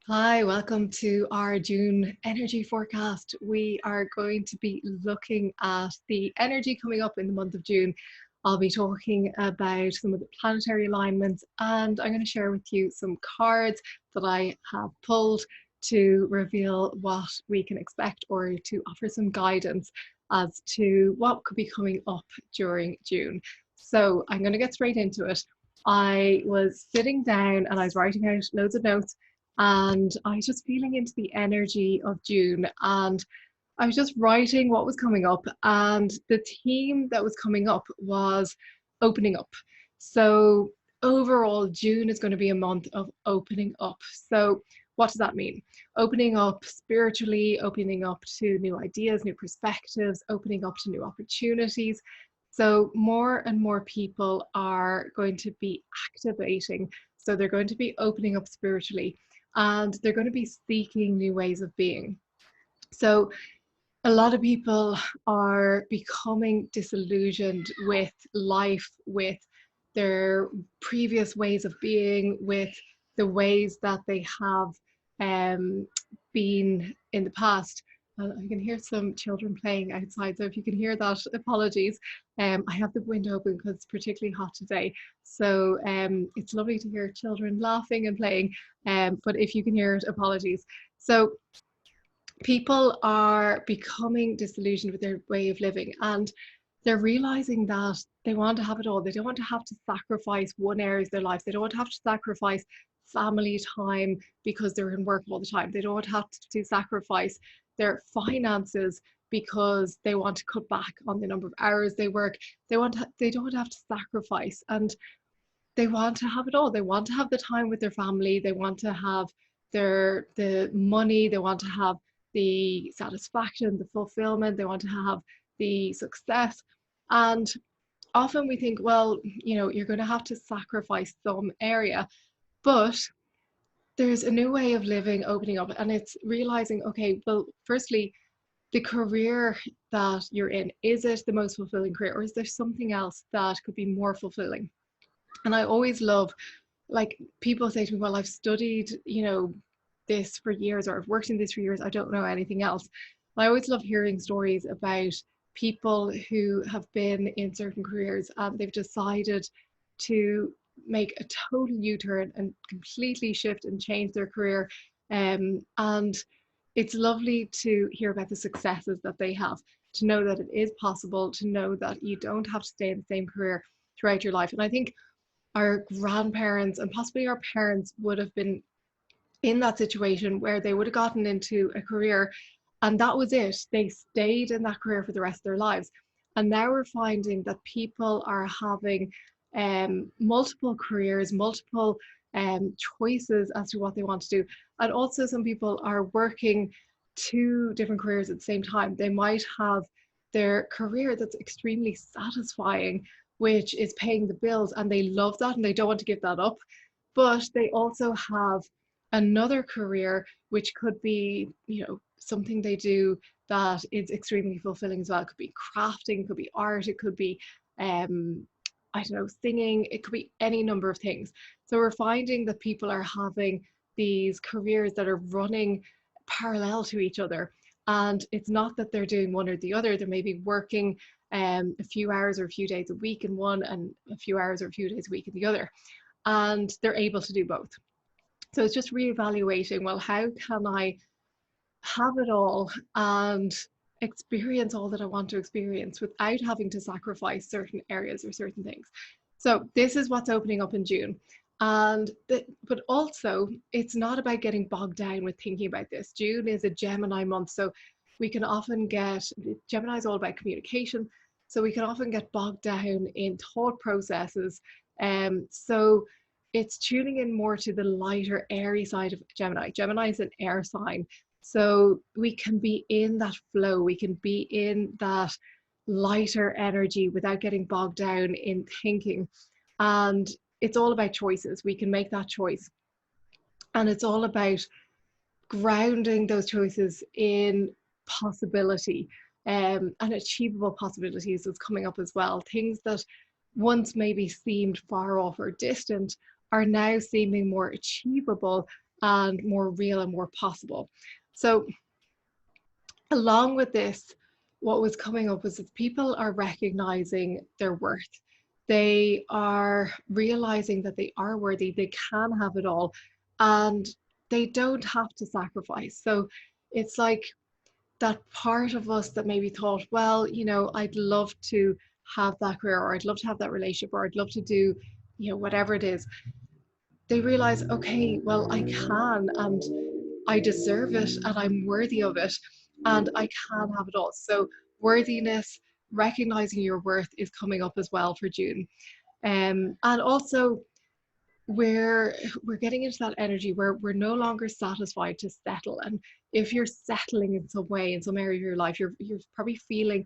Hi, welcome to our June energy forecast. We are going to be looking at the energy coming up in the month of June. I'll be talking about some of the planetary alignments, and I'm going to share with you some cards that I have pulled to reveal what we can expect or to offer some guidance as to what could be coming up during June. So I'm going to get straight into it. I was sitting down and I was writing out loads of notes, and I was just feeling into the energy of June, and I was just writing what was coming up, and the theme that was coming up was opening up. So overall, June is going to be a month of opening up. So what does that mean? Opening up spiritually, opening up to new ideas, new perspectives, opening up to new opportunities. So more and more people are going to be activating. So they're going to be opening up spiritually, and they're going to be seeking new ways of being. So a lot of people are becoming disillusioned with life, with their previous ways of being, with the ways that they have um, been in the past. I can hear some children playing outside, so if you can hear that, apologies. I have the window open because it's particularly hot today, so it's lovely to hear children laughing and playing, but if you can hear it, apologies. So people are becoming disillusioned with their way of living, and they're realizing that they want to have it all. They don't want to have to sacrifice one area of their lives. They don't want to have to sacrifice family time because they're in work all the time. They don't want to have to sacrifice their finances because they want to cut back on the number of hours they work. They don't have to sacrifice, and they want to have it all. They want to have the time with their family. They want to have the money. They want to have the satisfaction, the fulfillment. They want to have the success. And often we think, well, you're going to have to sacrifice some area, but there's a new way of living opening up, and it's realizing, okay, well, firstly, the career that you're in, is it the most fulfilling career, or is there something else that could be more fulfilling? And I always love, like, people say to me, well, I've studied, this for years, or I've worked in this for years, I don't know anything else. I always love hearing stories about people who have been in certain careers and they've decided to make a total U-turn and completely shift and change their career. And it's lovely to hear about the successes that they have, to know that it is possible, to know that you don't have to stay in the same career throughout your life. And I think our grandparents and possibly our parents would have been in that situation where they would have gotten into a career and that was it. They stayed in that career for the rest of their lives. And now we're finding that people are having multiple careers, multiple choices as to what they want to do. And also, some people are working two different careers at the same time. They might have their career that's extremely satisfying, which is paying the bills, and they love that and they don't want to give that up. But they also have another career which could be, something they do that is extremely fulfilling as well. It could be crafting, it could be art, it could be I don't know, singing, it could be any number of things. So we're finding that people are having these careers that are running parallel to each other. And it's not that they're doing one or the other. They're maybe working a few hours or a few days a week in one and a few hours or a few days a week in the other. And they're able to do both. So it's just reevaluating, well, how can I have it all and experience all that I want to experience without having to sacrifice certain areas or certain things. So this is what's opening up in June. But also, it's not about getting bogged down with thinking about this. June is a Gemini month, so we can often get, Gemini is all about communication, so we can often get bogged down in thought processes. So it's tuning in more to the lighter, airy side of Gemini. Gemini is an air sign, so we can be in that flow, we can be in that lighter energy without getting bogged down in thinking. And it's all about choices. We can make that choice. And it's all about grounding those choices in possibility, and achievable possibilities is coming up as well. Things that once maybe seemed far off or distant are now seeming more achievable and more real and more possible. So along with this, what was coming up was that people are recognizing their worth. They are realizing that they are worthy, they can have it all, and they don't have to sacrifice. So it's like that part of us that maybe thought, well, you know, I'd love to have that career, or I'd love to have that relationship, or I'd love to do, you know, whatever it is. They realize, okay, well, I can, and I deserve it, and I'm worthy of it, and I can have it all. So worthiness, recognizing your worth is coming up as well for June. And also we're getting into that energy where we're no longer satisfied to settle. And if you're settling in some way, in some area of your life, you're probably feeling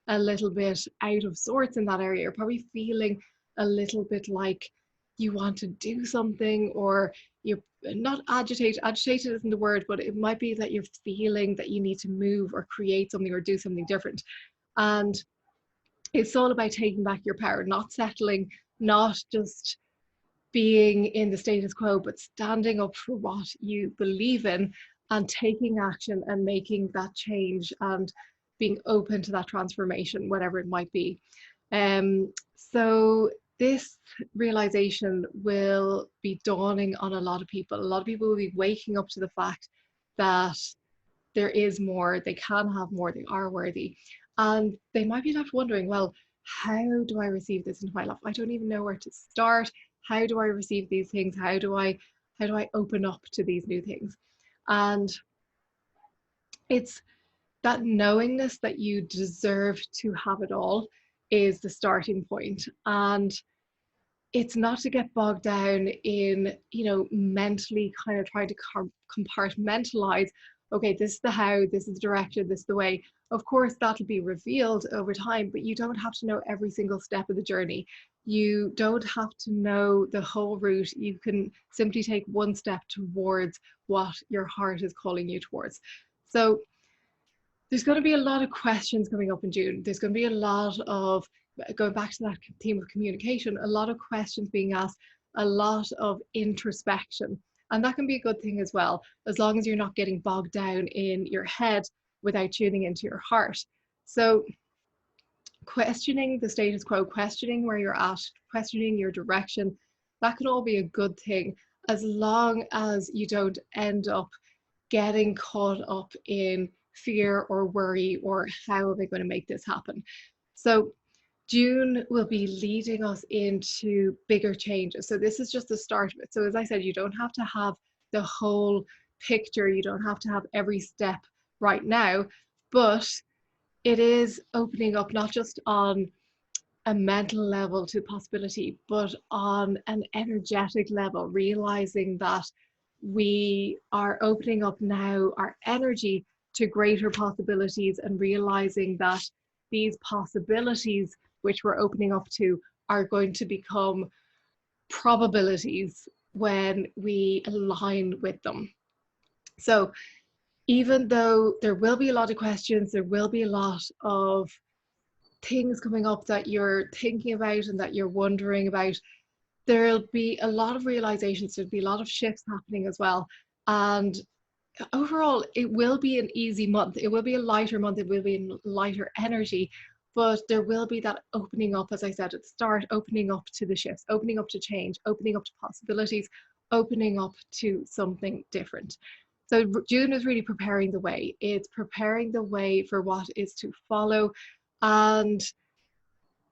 a little bit out of sorts in that area. You're probably feeling a little bit like you want to do something, or you're not agitated isn't the word, but it might be that you're feeling that you need to move or create something or do something different. And it's all about taking back your power, not settling, not just being in the status quo, but standing up for what you believe in and taking action and making that change and being open to that transformation, whatever it might be. So this realization will be dawning on a lot of people. A lot of people will be waking up to the fact that there is more, they can have more, they are worthy. And they might be left wondering, well, how do I receive this into my life? I don't even know where to start. How do I receive these things? How do I open up to these new things? And it's that knowingness that you deserve to have it all is the starting point. And it's not to get bogged down in, you know, mentally kind of trying to compartmentalize, okay, this is the how, this is the direction, this is the way. Of course, that'll be revealed over time, but you don't have to know every single step of the journey. You don't have to know the whole route. You can simply take one step towards what your heart is calling you towards. So there's going to be a lot of questions coming up in June. There's going to be a lot of, going back to that theme of communication, a lot of questions being asked, a lot of introspection. And that can be a good thing as well, as long as you're not getting bogged down in your head without tuning into your heart. So questioning the status quo, questioning where you're at, questioning your direction, that can all be a good thing, as long as you don't end up getting caught up in fear or worry or how am I going to make this happen. So June will be leading us into bigger changes. So this is just the start of it. So as I said, you don't have to have the whole picture. You don't have to have every step right now, but it is opening up not just on a mental level to possibility, but on an energetic level, realizing that we are opening up now our energy to greater possibilities and realizing that these possibilities which we're opening up to are going to become probabilities when we align with them. So even though there will be a lot of questions, there will be a lot of things coming up that you're thinking about and that you're wondering about, there'll be a lot of realizations, there'll be a lot of shifts happening as well. And overall, it will be an easy month. It will be a lighter month. It will be a lighter energy, but there will be that opening up, as I said at the start, opening up to the shifts, opening up to change, opening up to possibilities, opening up to something different. So June is really preparing the way. It's preparing the way for what is to follow. And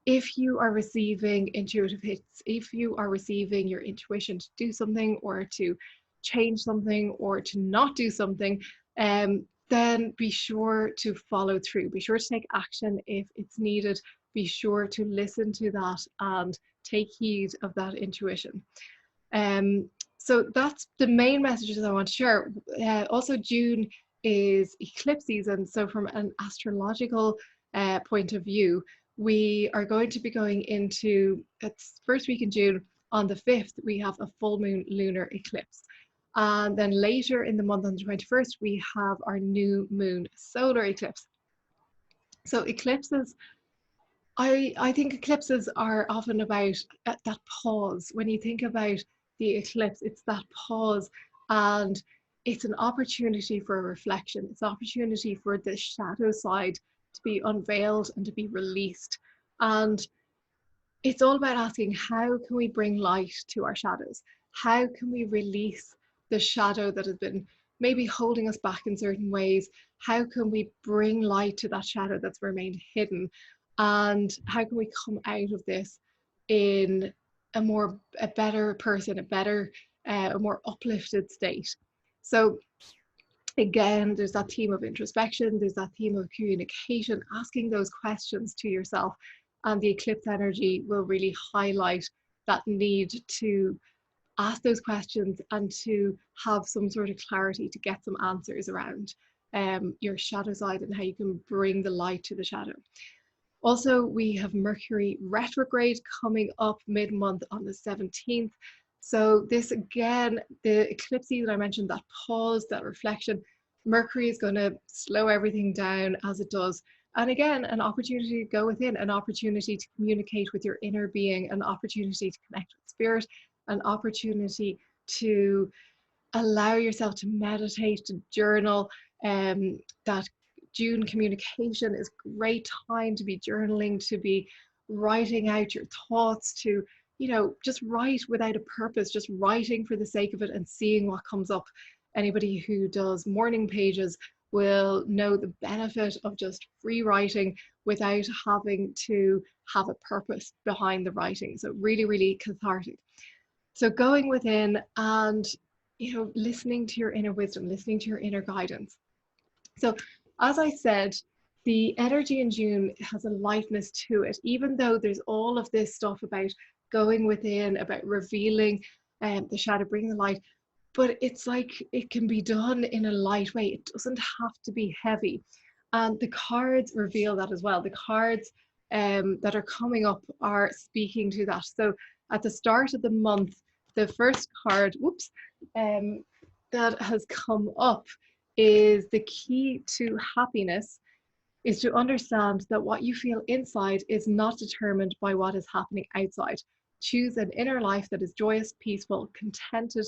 if you are receiving intuitive hits, if you are receiving your intuition to do something or to change something or to not do something, then be sure to follow through. Be sure to take action if it's needed. Be sure to listen to that and take heed of that intuition. So that's the main messages I want to share. Also, June is eclipse season. So from an astrological point of view, we are going to be going into, it's first week in June, on the 5th, we have a full moon lunar eclipse. And then later in the month on the 21st, we have our new moon solar eclipse. So eclipses, I think eclipses are often about that pause. When you think about the eclipse, it's that pause And it's an opportunity for a reflection. It's an opportunity for the shadow side to be unveiled and to be released. And it's all about asking, how can we bring light to our shadows? How can we release the shadow that has been maybe holding us back in certain ways? How can we bring light to that shadow that's remained hidden? And how can we come out of this in a better person, a more uplifted state? So again, there's that theme of introspection, there's that theme of communication, asking those questions to yourself. And the eclipse energy will really highlight that need to ask those questions and to have some sort of clarity, to get some answers around your shadow side and how you can bring the light to the shadow. Also, we have Mercury retrograde coming up mid-month on the 17th. So this again, the eclipse that I mentioned, that pause, that reflection, Mercury is going to slow everything down as it does. And again, an opportunity to go within, an opportunity to communicate with your inner being, an opportunity to connect with spirit, an opportunity to allow yourself to meditate, to journal. That June communication is a great time to be journaling, to be writing out your thoughts, to, you know, just write without a purpose, just writing for the sake of it and seeing what comes up. Anybody who does morning pages will know the benefit of just free writing without having to have a purpose behind the writing. So really, really cathartic. So going within and, you know, listening to your inner wisdom, listening to your inner guidance. So as I said, the energy in June has a lightness to it, even though there's all of this stuff about going within, about revealing the shadow, bringing the light. But it's like it can be done in a light way. It doesn't have to be heavy. And the cards reveal that as well. The cards that are coming up are speaking to that. So at the start of the month, the first card, that has come up is the key to happiness is to understand that what you feel inside is not determined by what is happening outside. Choose an inner life that is joyous, peaceful, contented,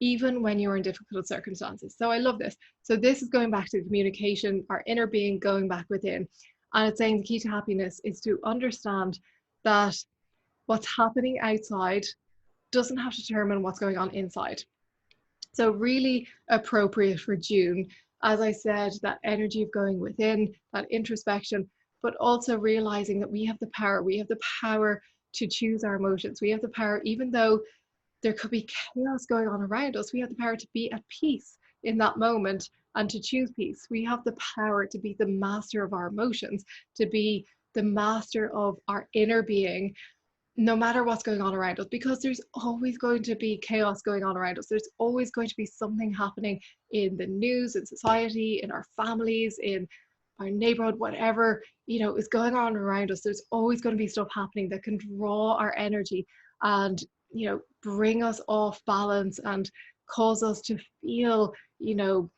even when you're in difficult circumstances. So I love this. So this is going back to communication, our inner being going back within. And it's saying the key to happiness is to understand that what's happening outside doesn't have to determine what's going on inside. So really appropriate for June. As I said, that energy of going within, that introspection, but also realizing that we have the power. We have the power to choose our emotions. We have the power, even though there could be chaos going on around us, we have the power to be at peace in that moment and to choose peace. We have the power to be the master of our emotions, to be the master of our inner being, no matter what's going on around us, because there's always going to be chaos going on around us. There's always going to be something happening in the news, in society, in our families, in our neighborhood, whatever, you know, is going on around us. There's always going to be stuff happening that can draw our energy and, you know, bring us off balance and cause us to feel, you know,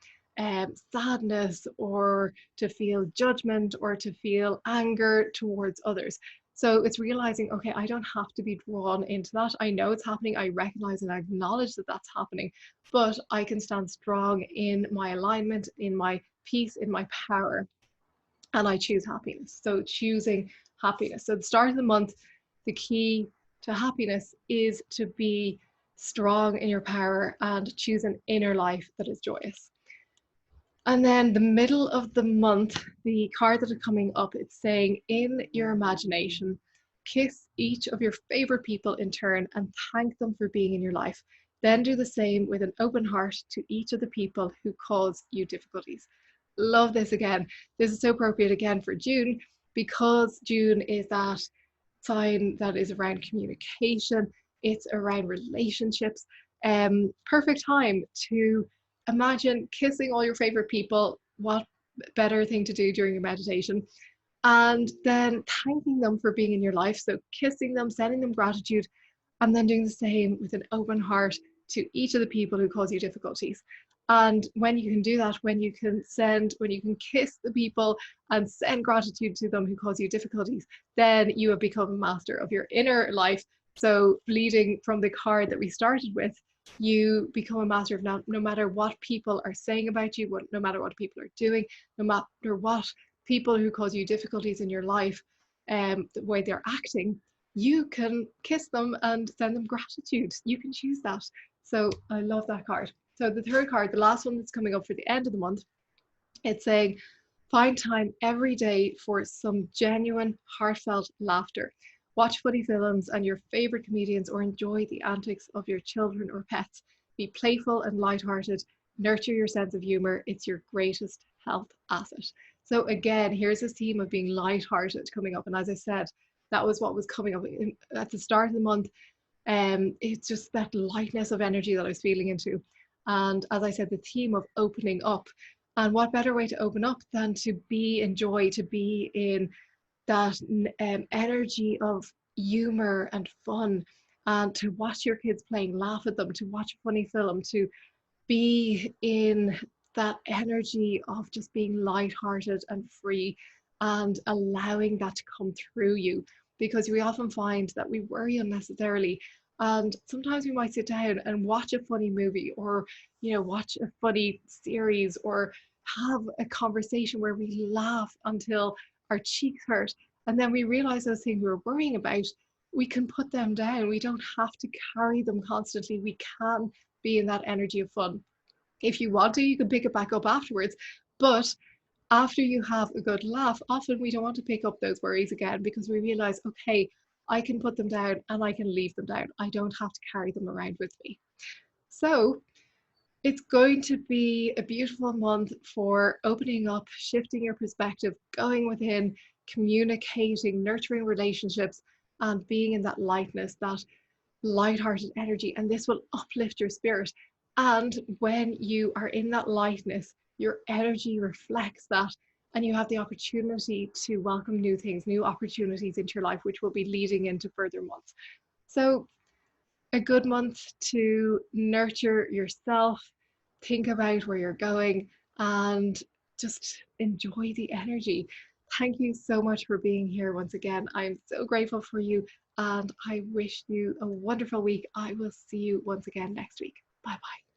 sadness, or to feel judgment, or to feel anger towards others. So it's realizing, okay, I don't have to be drawn into that. I know it's happening. I recognize and acknowledge that that's happening, but I can stand strong in my alignment, in my peace, in my power, and I choose happiness. So choosing happiness. So at the start of the month, the key to happiness is to be strong in your power and choose an inner life that is joyous. And then the middle of the month, the card that is coming up, it's saying, in your imagination, kiss each of your favorite people in turn and thank them for being in your life. Then do the same with an open heart to each of the people who cause you difficulties. Love this again. This is so appropriate again for June, because June is that sign that is around communication. It's around relationships. Perfect time to imagine kissing all your favorite people. What better thing to do during your meditation? And then thanking them for being in your life. So kissing them, sending them gratitude, and then doing the same with an open heart to each of the people who cause you difficulties. And when you can do that, when you can kiss the people and send gratitude to them who cause you difficulties, then you have become a master of your inner life. So leading from the card that we started with, You become a master of no matter what people are saying about you, no matter what people are doing, no matter what people who cause you difficulties in your life, the way they're acting, you can kiss them and send them gratitude. You can choose that. So I love that card. So the third card, the last one that's coming up for the end of the month, it's saying, find time every day for some genuine, heartfelt laughter. Watch funny films and your favorite comedians, or enjoy the antics of your children or pets. Be playful and lighthearted. Nurture your sense of humor. It's your greatest health asset. So again, here's this theme of being lighthearted coming up. And as I said, that was what was coming up at the start of the month. It's just that lightness of energy that I was feeling into. And as I said, the theme of opening up. And what better way to open up than to be in joy, to be in that energy of humor and fun, and to watch your kids playing, laugh at them, to watch a funny film, to be in that energy of just being lighthearted and free and allowing that to come through you. Because we often find that we worry unnecessarily. And sometimes we might sit down and watch a funny movie, or, watch a funny series, or have a conversation where we laugh until our cheeks hurt. And then we realize those things we're worrying about, we can put them down. We don't have to carry them constantly. We can be in that energy of fun. If you want to, you can pick it back up afterwards. But after you have a good laugh, often we don't want to pick up those worries again, because we realize, okay, I can put them down and I can leave them down. I don't have to carry them around with me. So it's going to be a beautiful month for opening up, shifting your perspective, going within, communicating, nurturing relationships, and being in that lightness, that light-hearted energy. And this will uplift your spirit. And when you are in that lightness, your energy reflects that, and you have the opportunity to welcome new things, new opportunities into your life, which will be leading into further months. So a good month to nurture yourself, think about where you're going, and just enjoy the energy. Thank you so much for being here once again. I'm so grateful for you, and I wish you a wonderful week. I will see you once again next week. Bye bye.